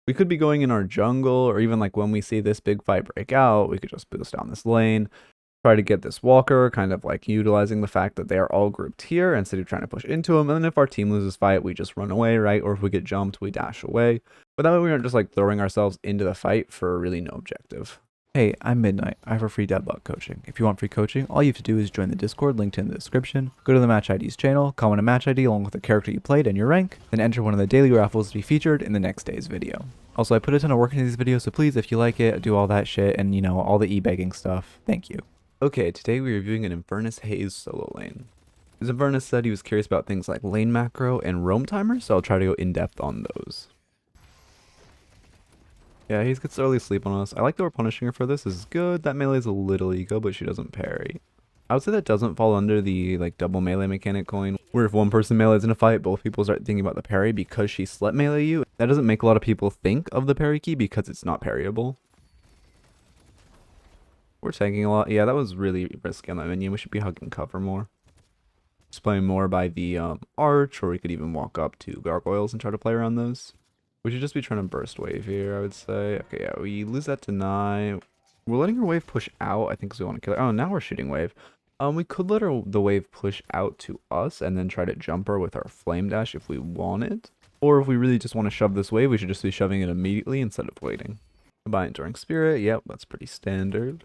We could be going in our jungle, or even like when we see this big fight break out, we could just boost down this lane, try to get this walker, kind of like utilizing the fact that they are all grouped here instead of trying to push into them. And then if our team loses fight, we just run away, right? Or if we get jumped, we dash away. But that way we aren't just like throwing ourselves into the fight for really no objective. Hey, I'm Midnight. I offer free Deadlock coaching. If you want free coaching, all you have to do is join the Discord linked in the description, go to the Match ID's channel, comment a match ID along with the character you played and your rank, then enter one of the daily raffles to be featured in the next day's video. Also, I put a ton of work into these videos, so please, if you like it, do all that shit and, you know, all the e-begging stuff. Thank you. Okay, today we're reviewing an Infernus Haze solo lane. As Infernus said, he was curious about things like lane macro and roam timer, so I'll try to go in depth on those. Yeah, he gets early sleep on us. I like that we're punishing her for this. This is good. That melee is a little eco, but she doesn't parry. I would say that doesn't fall under the like double melee mechanic coin, where if one person melees in a fight, both people start thinking about the parry because she slut melee you. That doesn't make a lot of people think of the parry key because it's not parryable. We're tanking a lot. Yeah, that was really risky on that minion. We should be hugging cover more. Just playing more by the arch, or we could even walk up to gargoyles and try to play around those. We should just be trying to burst wave here, I would say. Okay, yeah, we lose that deny. We're letting her wave push out, I think, because we want to kill her. Oh, now we're shooting wave. We could let the wave push out to us and then try to jump her with our flame dash if we wanted. Or if we really just want to shove this wave, we should just be shoving it immediately instead of waiting. Combine Enduring Spirit, yep, that's pretty standard.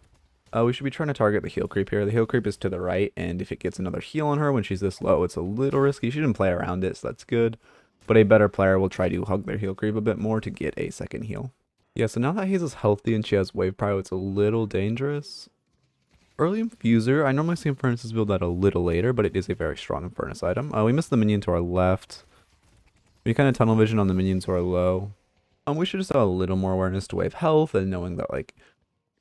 We should be trying to target the heal creep here. The heal creep is to the right, and if it gets another heal on her when she's this low, it's a little risky. She didn't play around it, so that's good. But a better player will try to hug their heal creep a bit more to get a second heal. Yeah, so now that Haze is healthy and she has wave prio, it's a little dangerous. Early Infuser, I normally see Infernus build that a little later, but it is a very strong Infernus item. We missed the minion to our left. We kind of tunnel vision on the minions who are low. We should just have a little more awareness to wave health and knowing that, like,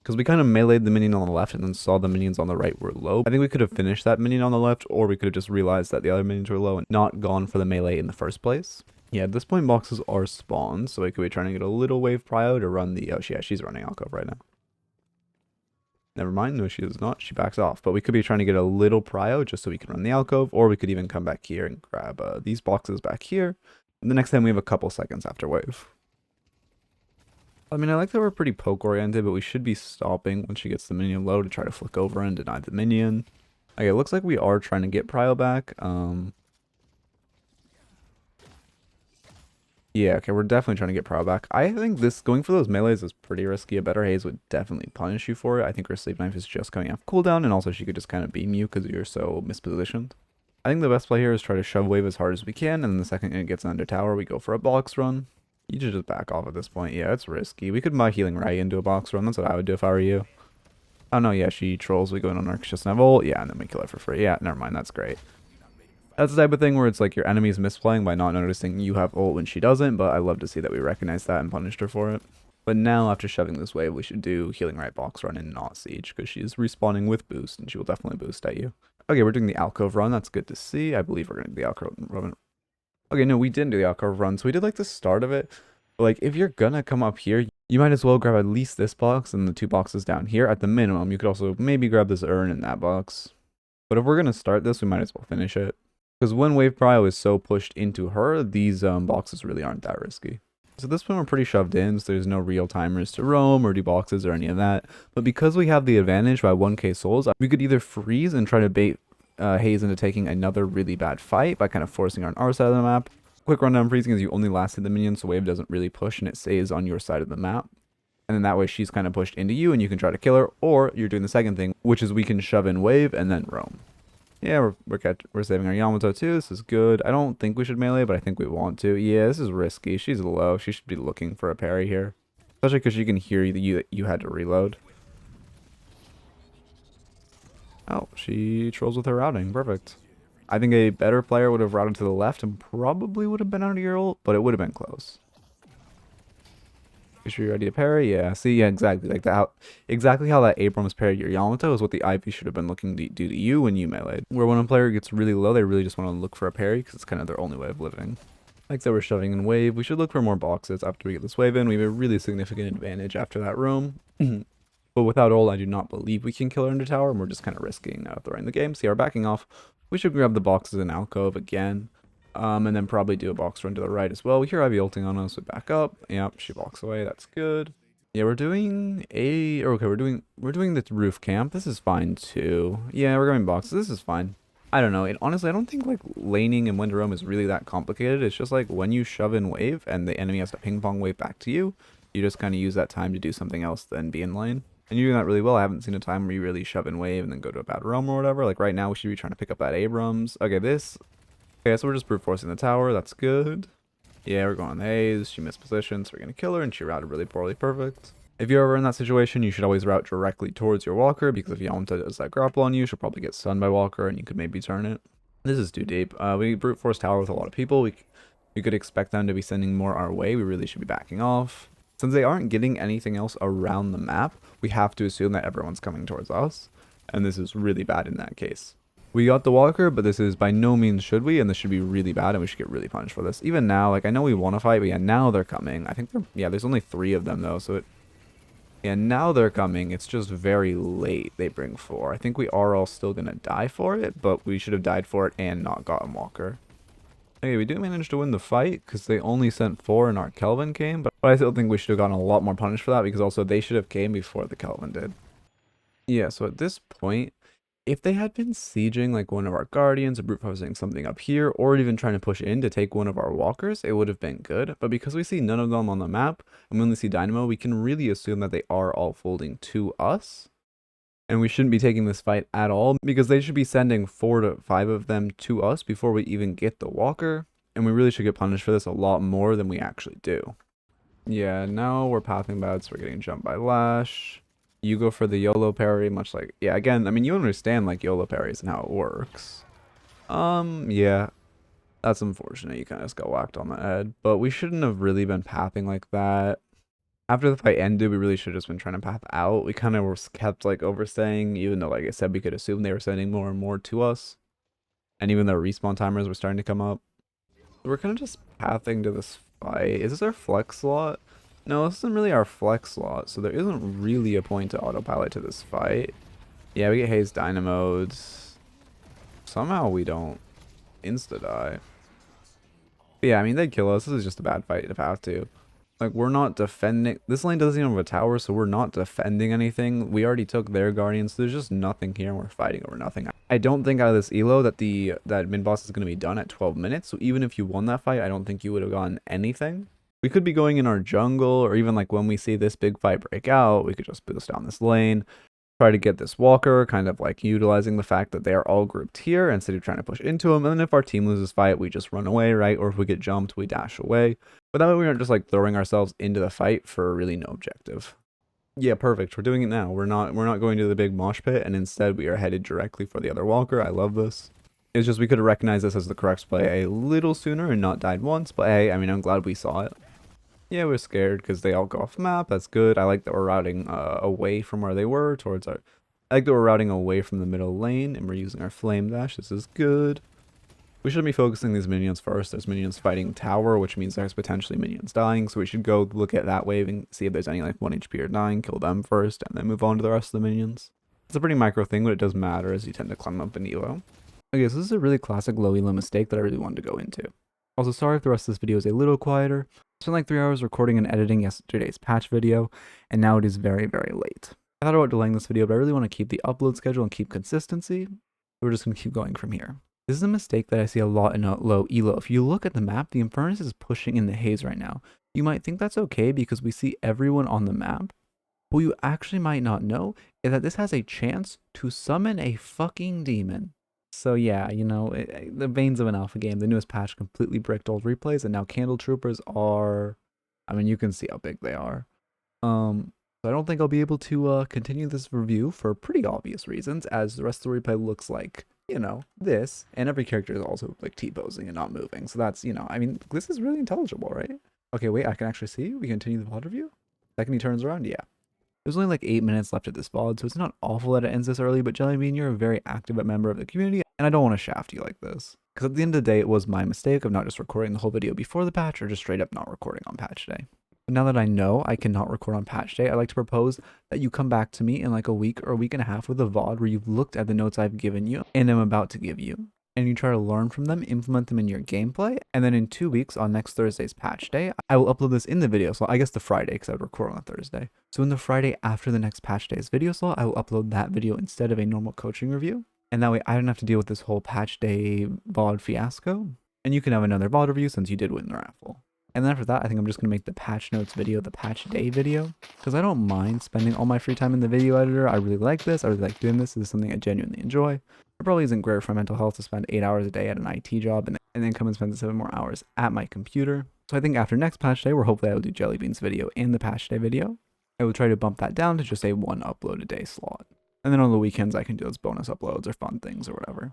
because we kind of meleeed the minion on the left and then saw the minions on the right were low. I think we could have finished that minion on the left, or we could have just realized that the other minions were low and not gone for the melee in the first place. Yeah, at this point boxes are spawned, so we could be trying to get a little wave prio to run the... Oh, yeah, she's running alcove right now. Never mind, no she is not, she backs off. But we could be trying to get a little prio just so we can run the alcove, or we could even come back here and grab these boxes back here. And the next time we have a couple seconds after wave. I mean, I like that we're pretty poke oriented, but we should be stopping when she gets the minion low to try to flick over and deny the minion. Okay, it looks like we are trying to get prio back. Yeah, okay, we're definitely trying to get prio back. I think this, going for those melees is pretty risky. A better Haze would definitely punish you for it. I think her sleep knife is just coming off cooldown, and also she could just kind of beam you because you're so mispositioned. I think the best play here is try to shove wave as hard as we can, and then the second it gets under tower, we go for a box run. You should just back off at this point. Yeah, it's risky. We could buy healing right into a box run. That's what I would do if I were you. Oh no, yeah, she trolls. We go in on Arc just Neville. Yeah, and then we kill her for free. Yeah, never mind. That's great. That's the type of thing where it's like your enemy's misplaying by not noticing you have ult when she doesn't, but I love to see that we recognize that and punished her for it. But now, after shoving this wave, we should do healing right box run and not siege, because she's respawning with boost, and she will definitely boost at you. Okay, we're doing the alcove run. That's good to see. I believe we're going to do the alcove run. Okay, no, we didn't do the alcove run, so we did like the start of it. But like, if you're gonna come up here, you might as well grab at least this box and the two boxes down here at the minimum. You could also maybe grab this urn in that box. But if we're gonna start this, we might as well finish it. Because when wave prio is so pushed into her, these boxes really aren't that risky. So at this point we're pretty shoved in, so there's no real timers to roam or do boxes or any of that. But because we have the advantage by 1k souls, we could either freeze and try to bait Haze into taking another really bad fight by kind of forcing her on our side of the map. Quick rundown freezing is you only last hit the minion, so wave doesn't really push and it stays on your side of the map. And then that way she's kind of pushed into you and you can try to kill her, or you're doing the second thing, which is we can shove in wave and then roam. Yeah, we're saving our Yamato too. This is good. I don't think we should melee, but I think we want to. Yeah, this is risky. She's low. She should be looking for a parry here, especially because she can hear that you had to reload. Oh, she trolls with her routing. Perfect. I think a better player would have routed to the left and probably would have been out of your ult, but it would have been close. Make sure you're ready to parry. Yeah, see, yeah, exactly. Like that. Exactly how that Abrams parried your Yamato is what the Ivy should have been looking to do to you when you meleeed. Where when a player gets really low, they really just want to look for a parry because it's kind of their only way of living. Like that, we're shoving in wave. We should look for more boxes after we get this wave in. We have a really significant advantage after that room. But without ult, I do not believe we can kill her under tower, and we're just kind of risking throwing the game. See, our backing off. We should grab the boxes in alcove again. And then probably do a box run to the right as well. We hear Ivy ulting on us, we back up. Yep, she walks away, that's good. Yeah, we're doing we're doing the roof camp. This is fine too. Yeah, we're going boxes. This is fine. I don't know. Honestly, I don't think like laning in Winter Realm is really that complicated. It's just like when you shove in wave and the enemy has to ping pong wave back to you, you just kind of use that time to do something else than be in lane. And you're doing that really well. I haven't seen a time where you really shove in wave and then go to a bad realm or whatever. Like right now, we should be trying to pick up that Abrams. Okay, okay, so we're just brute forcing the tower. That's good. Yeah, we're going on the A's. She missed position, so we're going to kill her, and she routed really poorly. Perfect. If you're ever in that situation, you should always route directly towards your walker, because if Yamata does that grapple on you, she'll probably get stunned by walker, and you could maybe turn it. This is too deep. We brute force tower with a lot of people. We could expect them to be sending more our way. We really should be backing off. Since they aren't getting anything else around the map, we have to assume that everyone's coming towards us, and this is really bad in that case. We got the walker, but this is by no means should we, and this should be really bad, and we should get really punished for this. Even now, like, I know we want to fight, but yeah, now they're coming. I think there's only 3 of them, though, so yeah, now they're coming. It's just very late they bring 4. I think we are all still going to die for it, but we should have died for it and not gotten walker. Okay, we did manage to win the fight, because they only sent 4 and our Kelvin came, but I still think we should have gotten a lot more punished for that, because also they should have came before the Kelvin did. Yeah, so at this point, if they had been sieging like one of our guardians or brute forcing something up here, or even trying to push in to take one of our walkers, it would have been good. But because we see none of them on the map, and we only see Dynamo, we can really assume that they are all folding to us. And we shouldn't be taking this fight at all, because they should be sending 4 to 5 of them to us before we even get the walker. And we really should get punished for this a lot more than we actually do. Yeah, now we're pathing bad, so we're getting jumped by Lash. You go for the YOLO parry, much like, yeah, again, I mean, you understand, like, YOLO parries and how it works. Yeah, that's unfortunate. You kind of just got whacked on the head, but we shouldn't have really been pathing like that. After the fight ended, we really should have just been trying to path out. We kind of kept, like, overstaying, even though, like I said, we could assume they were sending more and more to us. And even though respawn timers were starting to come up. We're kind of just pathing to this fight. Is this our flex slot? No, this isn't really our flex slot, so there isn't really a point to autopilot to this fight. Yeah, we get Haze Dynamoed. Somehow we don't insta-die. But yeah, I mean, they'd kill us. This is just a bad fight to path to. Like, we're not defending. This lane doesn't even have a tower, so we're not defending anything. We already took their guardians, so there's just nothing here, and we're fighting over nothing. I don't think out of this elo that that mid boss is going to be done at 12 minutes, so even if you won that fight, I don't think you would have gotten anything. We could be going in our jungle, or even like when we see this big fight break out, we could just boost down this lane, try to get this walker, kind of like utilizing the fact that they are all grouped here instead of trying to push into them. And then if our team loses fight, we just run away, right? Or if we get jumped, we dash away. But that way we aren't just like throwing ourselves into the fight for really no objective. Yeah, perfect. We're doing it now. We're not going to the big mosh pit, and instead we are headed directly for the other walker. I love this. It's just we could have recognized this as the correct play a little sooner and not died once, but hey, I mean, I'm glad we saw it. Yeah, we're scared because they all go off the map. That's good. I like that we're routing away from where they were towards our... I like that we're routing away from the middle lane and we're using our flame dash. This is good. We should be focusing these minions first. There's minions fighting tower, which means there's potentially minions dying. So we should go look at that wave and see if there's any like 1 HP or dying, kill them first, and then move on to the rest of the minions. It's a pretty micro thing, but it does matter as you tend to climb up in elo. Okay, so this is a really classic low elo mistake that I really wanted to go into. Also, sorry if the rest of this video is a little quieter. I spent like 3 hours recording and editing yesterday's patch video, and now it is very, very late. I thought about delaying this video, but I really want to keep the upload schedule and keep consistency. So we're just going to keep going from here. This is a mistake that I see a lot in a low elo. If you look at the map, the Infernus is pushing in the haze right now. You might think that's okay because we see everyone on the map. But what you actually might not know is that this has a chance to summon a fucking demon. So yeah, you know, the veins of an alpha game, the newest patch completely bricked old replays, and now Candle Troopers are, I mean, you can see how big they are. So I don't think I'll be able to continue this review for pretty obvious reasons, as the rest of the replay looks like, you know, this, and every character is also like T-posing and not moving. So that's, you know, I mean, this is really intelligible, right? Okay, wait, I can actually see. We continue the VOD review. Second he turns around, yeah. There's only like 8 minutes left at this VOD, so it's not awful that it ends this early, but Jellybean, you're a very active member of the community, and I don't want to shaft you like this. Because at the end of the day, it was my mistake of not just recording the whole video before the patch, or just straight up not recording on patch day. But now that I know I cannot record on patch day, I'd like to propose that you come back to me in like a week or a week and a half with a VOD where you've looked at the notes I've given you, and I'm about to give you. and you try to learn from them, implement them in your gameplay, and then in 2 weeks on next Thursday's patch day, I will upload this in the video slot. I guess the Friday, because I would record on a Thursday. So in the Friday after the next patch day's video slot, I will upload that video instead of a normal coaching review. And that way I don't have to deal with this whole patch day VOD fiasco. And you can have another VOD review since you did win the raffle. And then after that, I think I'm just going to make the patch notes video the patch day video. Because I don't mind spending all my free time in the video editor. I really like this. I really like doing this. This is something I genuinely enjoy. It probably isn't great for my mental health to spend 8 hours a day at an IT job and then come and spend 7 more hours at my computer. So I think after next patch day, where hopefully I will do Jellybean's video and the patch day video, I will try to bump that down to just a 1 upload a day slot. And then on the weekends, I can do those bonus uploads or fun things or whatever.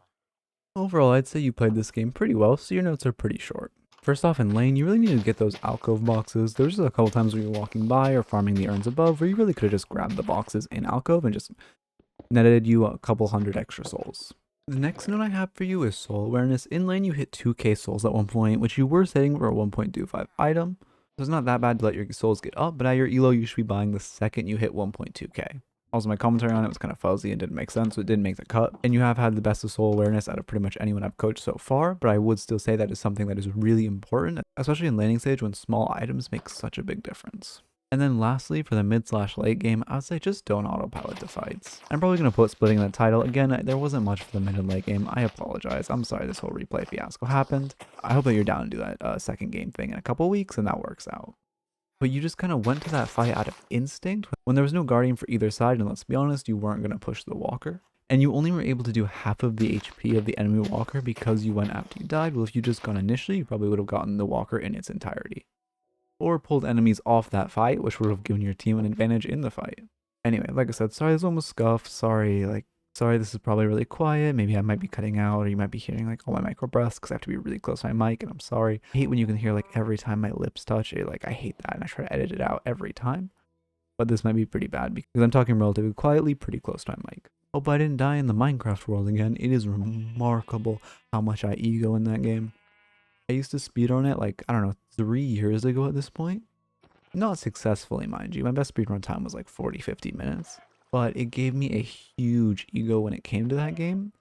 Overall, I'd say you played this game pretty well, so your notes are pretty short. First off, in lane, you really need to get those alcove boxes. There's a couple times when you're walking by or farming the urns above where you really could have just grabbed the boxes in alcove and just netted you a couple hundred extra souls. The next note I have for you is soul awareness. In lane, you hit 2k souls at one point, which you were setting for a 1.25 item. So it's not that bad to let your souls get up, but at your elo, you should be buying the second you hit 1.2k. Also, my commentary on it was kind of fuzzy and didn't make sense, so it didn't make the cut. And you have had the best of soul awareness out of pretty much anyone I've coached so far, but I would still say that is something that is really important, especially in laning stage when small items make such a big difference. And then lastly, for the mid/late game, I would say just don't autopilot the fights. I'm probably going to put splitting in the title. Again, there wasn't much for the mid and late game. I apologize. I'm sorry this whole replay fiasco happened. I hope that you're down to do that second game thing in a couple weeks and that works out. But you just kind of went to that fight out of instinct when there was no guardian for either side, and let's be honest, you weren't going to push the walker. And you only were able to do half of the HP of the enemy walker because you went after you died. Well, if you just gone initially, you probably would have gotten the walker in its entirety. Or pulled enemies off that fight, which would have given your team an advantage in the fight. Anyway, like I said, sorry this one was scuffed, sorry this is probably really quiet, maybe I might be cutting out, or you might be hearing like all my micro breaths because I have to be really close to my mic, and I'm sorry. I hate when you can hear like every time my lips touch it, like I hate that, and I try to edit it out every time. But this might be pretty bad because I'm talking relatively quietly, pretty close to my mic. Hope I didn't die in the Minecraft world again. It is remarkable how much I ego in that game. I used to speedrun it like, I don't know, 3 years ago at this point. Not successfully, mind you. My best speedrun time was like 40-50 minutes. But it gave me a huge ego when it came to that game.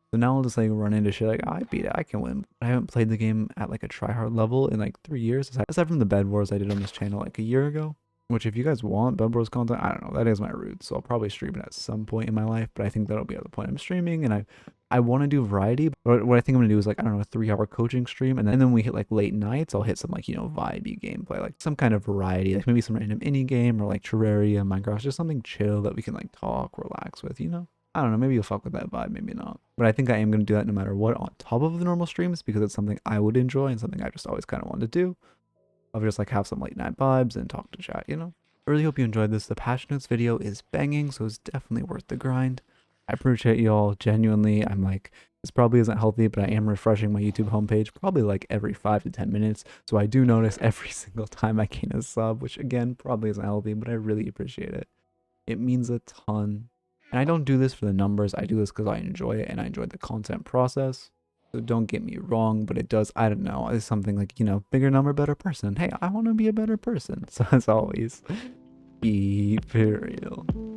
So now I'll just like run into shit like, oh, I beat it, I can win. But I haven't played the game at like a tryhard level in like 3 years. Aside from the Bed Wars I did on this channel like a year ago. Which if you guys want Bed Wars content, I don't know, that is my roots. So I'll probably stream it at some point in my life. But I think that'll be at the point I'm streaming. And I want to do variety. But what I think I'm going to do is like, I don't know, a 3-hour coaching stream. And then when we hit like late nights, I'll hit some like, you know, vibey gameplay. Like some kind of variety. Like maybe some random indie game or like Terraria, Minecraft. Just something chill that we can like talk, relax with, you know? I don't know, maybe you'll fuck with that vibe, maybe not. But I think I am going to do that no matter what on top of the normal streams because it's something I would enjoy and something I just always kind of wanted to do. I'll just like have some late night vibes and talk to chat, you know? I really hope you enjoyed this. The patch notes video is banging, so it's definitely worth the grind. I appreciate y'all, genuinely. I'm like, this probably isn't healthy, but I am refreshing my YouTube homepage probably like every 5 to 10 minutes. So I do notice every single time I gain a sub, which again, probably isn't healthy, but I really appreciate it. It means a ton. And I don't do this for the numbers. I do this because I enjoy it and I enjoy the content process. So don't get me wrong, but it does, I don't know, it's something like, you know, bigger number, better person. Hey, I want to be a better person. So as always, keep it real.